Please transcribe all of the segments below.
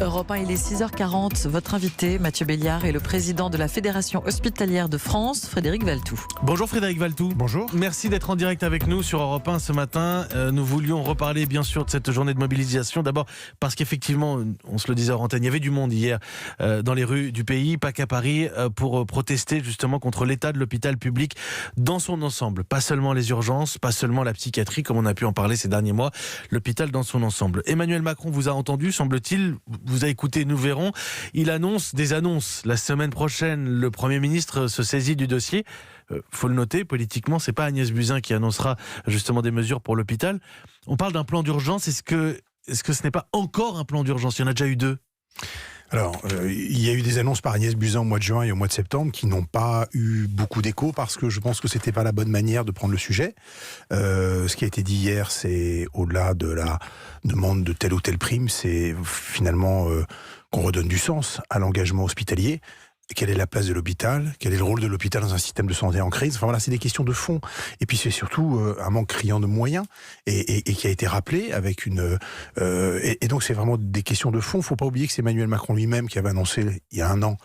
Europe 1, il est 6h40. Votre invité, Mathieu Béliard, est le président de la Fédération hospitalière de France, Frédéric Valtou. Bonjour Frédéric Valtou. Bonjour. Merci d'être en direct avec nous sur Europe 1 ce matin. Nous voulions reparler bien sûr de cette journée de mobilisation. D'abord parce qu'effectivement, on se le disait en antenne, il y avait du monde hier dans les rues du pays, pas qu'à Paris, pour protester justement contre l'état de l'hôpital public dans son ensemble. Pas seulement les urgences, pas seulement la psychiatrie, comme on a pu en parler ces derniers mois, l'hôpital dans son ensemble. Emmanuel Macron vous a entendu, semble-t-il, vous a écouté, nous verrons. Il annonce des annonces. La semaine prochaine, le Premier ministre se saisit du dossier. Faut le noter, politiquement, c'est pas Agnès Buzyn qui annoncera justement des mesures pour l'hôpital. On parle d'un plan d'urgence. Est-ce que ce n'est pas encore un plan d'urgence? Il y en a déjà eu deux. Alors, il y a eu des annonces par Agnès Buzyn au mois de juin et au mois de septembre qui n'ont pas eu beaucoup d'écho parce que je pense que c'était pas la bonne manière de prendre le sujet. Ce qui a été dit hier, c'est au-delà de la demande de telle ou telle prime, c'est finalement qu'on redonne du sens à l'engagement hospitalier. Quelle est la place de l'hôpital? Quel est le rôle de l'hôpital dans un système de santé en crise? Enfin voilà, c'est des questions de fond. Et puis c'est surtout un manque criant de moyens et qui a été rappelé avec une... et donc c'est vraiment des questions de fond. Il ne faut pas oublier que c'est Emmanuel Macron lui-même qui avait annoncé il y a un an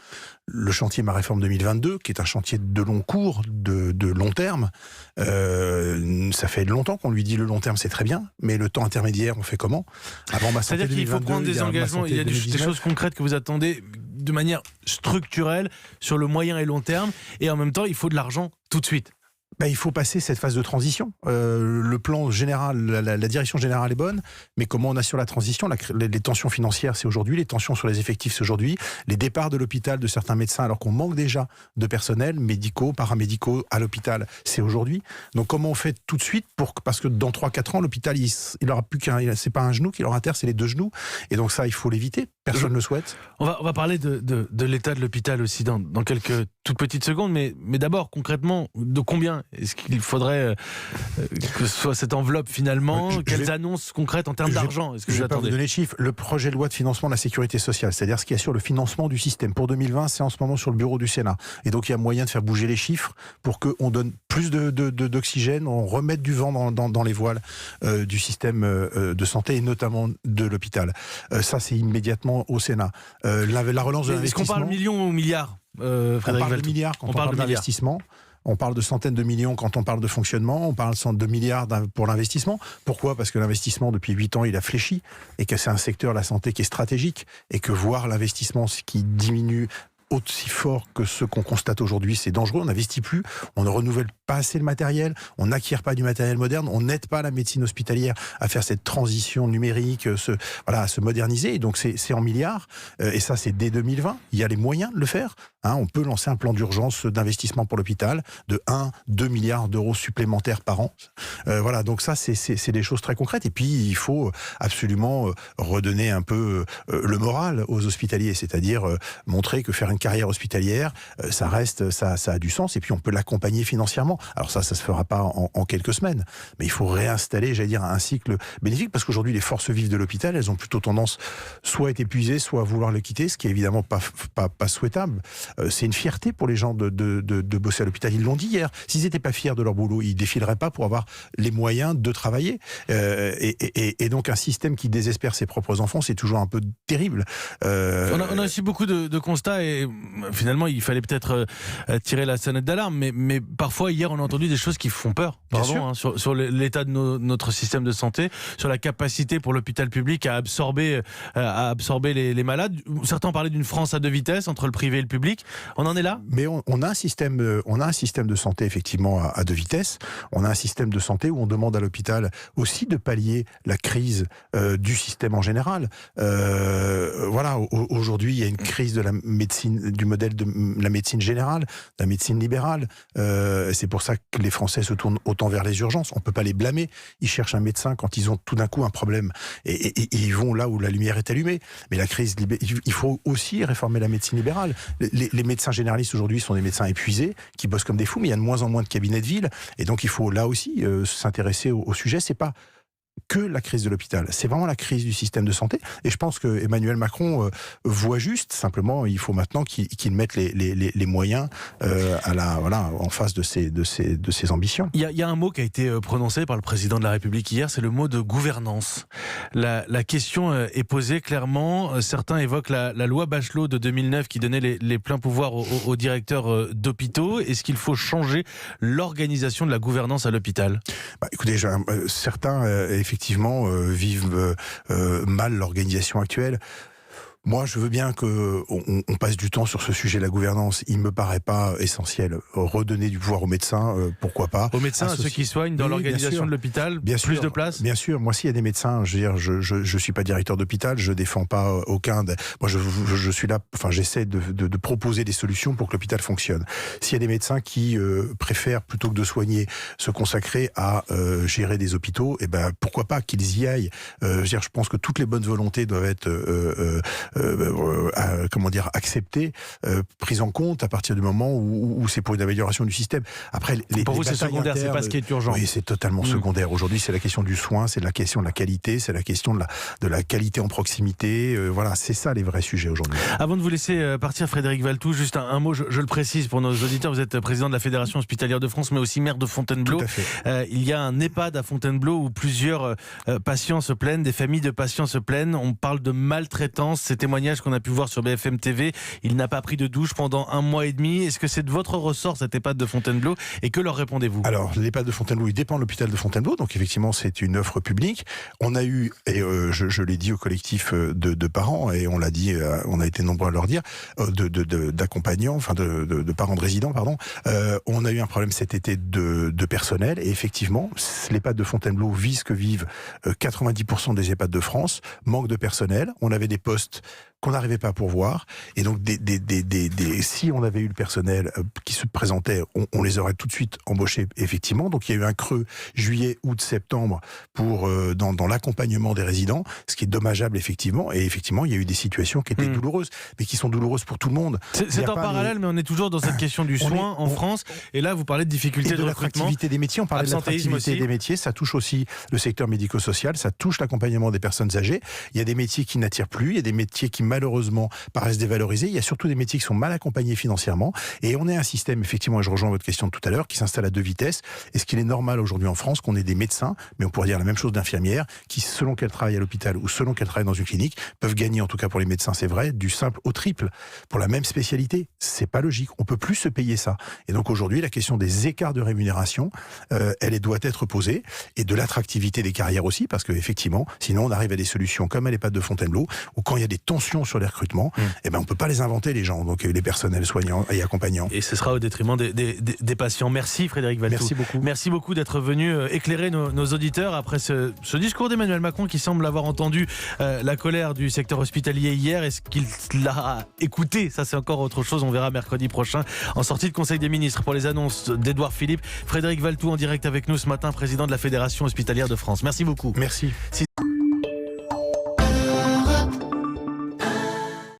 le chantier Ma Réforme 2022, qui est un chantier de long cours, de long terme. Ça fait longtemps qu'on lui dit le long terme c'est très bien, mais le temps intermédiaire on fait comment? Avant Ma Santé 2022, c'est-à-dire qu'il faut prendre des engagements, il y a des choses concrètes que vous attendez de manière structurelle sur le moyen et long terme, et en même temps il faut de l'argent tout de suite. Il faut passer cette phase de transition. Le plan général, la direction générale est bonne, mais comment on assure la transition? Les tensions financières, c'est aujourd'hui. Les tensions sur les effectifs, c'est aujourd'hui. Les départs de l'hôpital de certains médecins, alors qu'on manque déjà de personnel, médicaux, paramédicaux à l'hôpital, c'est aujourd'hui. Donc comment on fait tout de suite parce que dans 3-4 ans, l'hôpital, il n'aura plus c'est pas un genou qui leur terre, c'est les deux genoux. Et donc ça, il faut l'éviter. Personne ne le souhaite. On va parler de l'état de l'hôpital aussi dans quelques toutes petites secondes, mais d'abord, concrètement, de combien est-ce qu'il faudrait que ce soit cette enveloppe finalement? Quelles annonces concrètes en termes d'argent est-ce que je vous vais pas vous attendez? donner les chiffres. Le projet de loi de financement de la sécurité sociale, c'est-à-dire ce qui assure le financement du système pour 2020, c'est en ce moment sur le bureau du Sénat. Et donc il y a moyen de faire bouger les chiffres pour qu'on donne plus d'oxygène, on remette du vent dans les voiles du système de santé et notamment de l'hôpital. Ça, c'est immédiatement au Sénat. La relance de l'investissement... Est-ce qu'on parle millions ou milliards, on parle de milliards quand on parle d'investissement. On parle de centaines de millions quand on parle de fonctionnement, on parle de milliards pour l'investissement. Pourquoi? Parce que l'investissement, depuis 8 ans, il a fléchi, et que c'est un secteur, la santé, qui est stratégique, et que voir l'investissement qui diminue aussi fort que ce qu'on constate aujourd'hui, c'est dangereux. On n'investit plus, on ne renouvelle pas assez le matériel, on n'acquiert pas du matériel moderne, on n'aide pas la médecine hospitalière à faire cette transition numérique, à se moderniser. Et donc c'est en milliards, et ça c'est dès 2020. Il y a les moyens de le faire. On peut lancer un plan d'urgence d'investissement pour l'hôpital de 1-2 milliards d'euros supplémentaires par an. Donc ça c'est des choses très concrètes. Et puis il faut absolument redonner un peu le moral aux hospitaliers, c'est-à-dire montrer que faire une carrière hospitalière, ça a du sens, et puis on peut l'accompagner financièrement. Alors ça se fera pas en quelques semaines, mais il faut réinstaller, un cycle bénéfique, parce qu'aujourd'hui les forces vives de l'hôpital, elles ont plutôt tendance soit à être épuisées, soit à vouloir le quitter, ce qui est évidemment pas souhaitable. C'est une fierté pour les gens de bosser à l'hôpital. Ils l'ont dit hier. S'ils n'étaient pas fiers de leur boulot, ils défileraient pas pour avoir les moyens de travailler. Et donc un système qui désespère ses propres enfants, c'est toujours un peu terrible. On a aussi beaucoup de constats, et finalement il fallait peut-être tirer la sonnette d'alarme, mais parfois hier on a entendu des choses qui font peur, sur l'état de notre système de santé, sur la capacité pour l'hôpital public à absorber les malades. Certains parlaient d'une France à deux vitesses entre le privé et le public. On en est là? Mais on a un système de santé effectivement à deux vitesses. On a un système de santé où on demande à l'hôpital aussi de pallier la crise du système en général. Aujourd'hui il y a une crise de la médecine, du modèle de la médecine générale, de la médecine libérale. C'est pour ça que les Français se tournent autant vers les urgences. On peut pas les blâmer. Ils cherchent un médecin quand ils ont tout d'un coup un problème, et ils vont là où la lumière est allumée. Mais la crise, il faut aussi réformer la médecine libérale. Les médecins généralistes aujourd'hui sont des médecins épuisés qui bossent comme des fous, mais il y a de moins en moins de cabinets de ville, et donc il faut là aussi s'intéresser au sujet. C'est pas que la crise de l'hôpital. C'est vraiment la crise du système de santé. Et je pense que Emmanuel Macron voit juste. Simplement, il faut maintenant qu'il mette les moyens en face de ses ambitions. Il y a un mot qui a été prononcé par le président de la République hier, c'est le mot de gouvernance. La question est posée clairement. Certains évoquent la loi Bachelot de 2009 qui donnait les pleins pouvoirs aux directeurs d'hôpitaux. Est-ce qu'il faut changer l'organisation de la gouvernance à l'hôpital ? Écoutez, certains effectivement vivent mal l'organisation actuelle. Moi, je veux bien qu'on passe du temps sur ce sujet de la gouvernance. Il me paraît pas essentiel. Redonner du pouvoir aux médecins, pourquoi pas. Aux médecins, à ceux qui soignent dans l'organisation de l'hôpital, plus de place. Bien sûr. Moi, s'il y a des médecins, je veux dire, je suis pas directeur d'hôpital, je défends pas aucun. Moi, je suis là. Enfin, j'essaie de proposer des solutions pour que l'hôpital fonctionne. S'il y a des médecins qui préfèrent plutôt que de soigner se consacrer à gérer des hôpitaux, pourquoi pas qu'ils y aillent. Je pense que toutes les bonnes volontés doivent être acceptées, prises en compte à partir du moment où c'est pour une amélioration du système. Après, pour vous, c'est secondaire, c'est pas ce qui est urgent. Oui, c'est totalement secondaire. Aujourd'hui, c'est la question du soin, c'est la question de la qualité, c'est la question de la qualité en proximité. Voilà, c'est ça les vrais sujets aujourd'hui. Avant de vous laisser partir, Frédéric Valtou, juste un mot, je le précise pour nos auditeurs, vous êtes président de la Fédération hospitalière de France, mais aussi maire de Fontainebleau. Tout à fait. Il y a un EHPAD à Fontainebleau où plusieurs patients se plaignent, des familles de patients se plaignent. On parle de maltraitance, ces témoignages qu'on a pu voir sur BFM TV. Il n'a pas pris de douche pendant 1 mois et demi. Est-ce que c'est de votre ressort cet EHPAD de Fontainebleau et que leur répondez-vous ? Alors, l'EHPAD de Fontainebleau, il dépend de l'hôpital de Fontainebleau, donc effectivement c'est une offre publique. On a eu, et je l'ai dit au collectif de parents, et on l'a dit, on a été nombreux à leur dire, d'accompagnants, enfin de parents de résidents, pardon. On a eu un problème cet été de personnel, et effectivement, l'EHPAD de Fontainebleau vit ce que vivent 90% des EHPAD de France, manque de personnel. On avait des postes qu'on n'arrivait pas à pourvoir, et donc si on avait eu le personnel qui se présentait, on les aurait tout de suite embauchés, effectivement. Donc il y a eu un creux juillet, août, septembre pour dans l'accompagnement des résidents, ce qui est dommageable effectivement. Et effectivement, il y a eu des situations qui étaient douloureuses, mais qui sont douloureuses pour tout le monde. C'est en parallèle, mais on est toujours dans cette question du soin en France. Et là, vous parlez de difficultés de recrutement. L'attractivité des métiers, on parlait de l'attractivité des métiers, ça touche aussi le secteur médico-social, ça touche l'accompagnement des personnes âgées. Il y a des métiers qui n'attirent plus, il y a des métiers qui malheureusement paraissent dévalorisés, il y a surtout des métiers qui sont mal accompagnés financièrement, et on est un système, effectivement, et je rejoins votre question de tout à l'heure, qui s'installe à 2 vitesses. Est-ce qu'il est normal aujourd'hui en France qu'on ait des médecins, mais on pourrait dire la même chose d'infirmières, qui selon qu'elles travaillent à l'hôpital ou selon qu'elles travaillent dans une clinique, peuvent gagner, en tout cas pour les médecins c'est vrai, du simple au triple pour la même spécialité? C'est pas logique, on peut plus se payer ça. Et donc aujourd'hui, la question des écarts de rémunération, elle doit être posée, et de l'attractivité des carrières aussi, parce que effectivement, sinon on arrive à des solutions comme à l'EHPAD de Fontainebleau, où quand il y a des tensions sur les recrutements, on peut pas les inventer les gens, donc les personnels soignants et accompagnants. Et ce sera au détriment des patients. Merci Frédéric Valtou. Merci beaucoup. Merci beaucoup d'être venu éclairer nos auditeurs après ce discours d'Emmanuel Macron qui semble avoir entendu la colère du secteur hospitalier hier. Est-ce qu'il l'a écouté? Ça c'est encore autre chose, on verra mercredi prochain en sortie de Conseil des ministres pour les annonces d'Édouard Philippe. Frédéric Valtou en direct avec nous ce matin, président de la Fédération hospitalière de France. Merci beaucoup. Merci.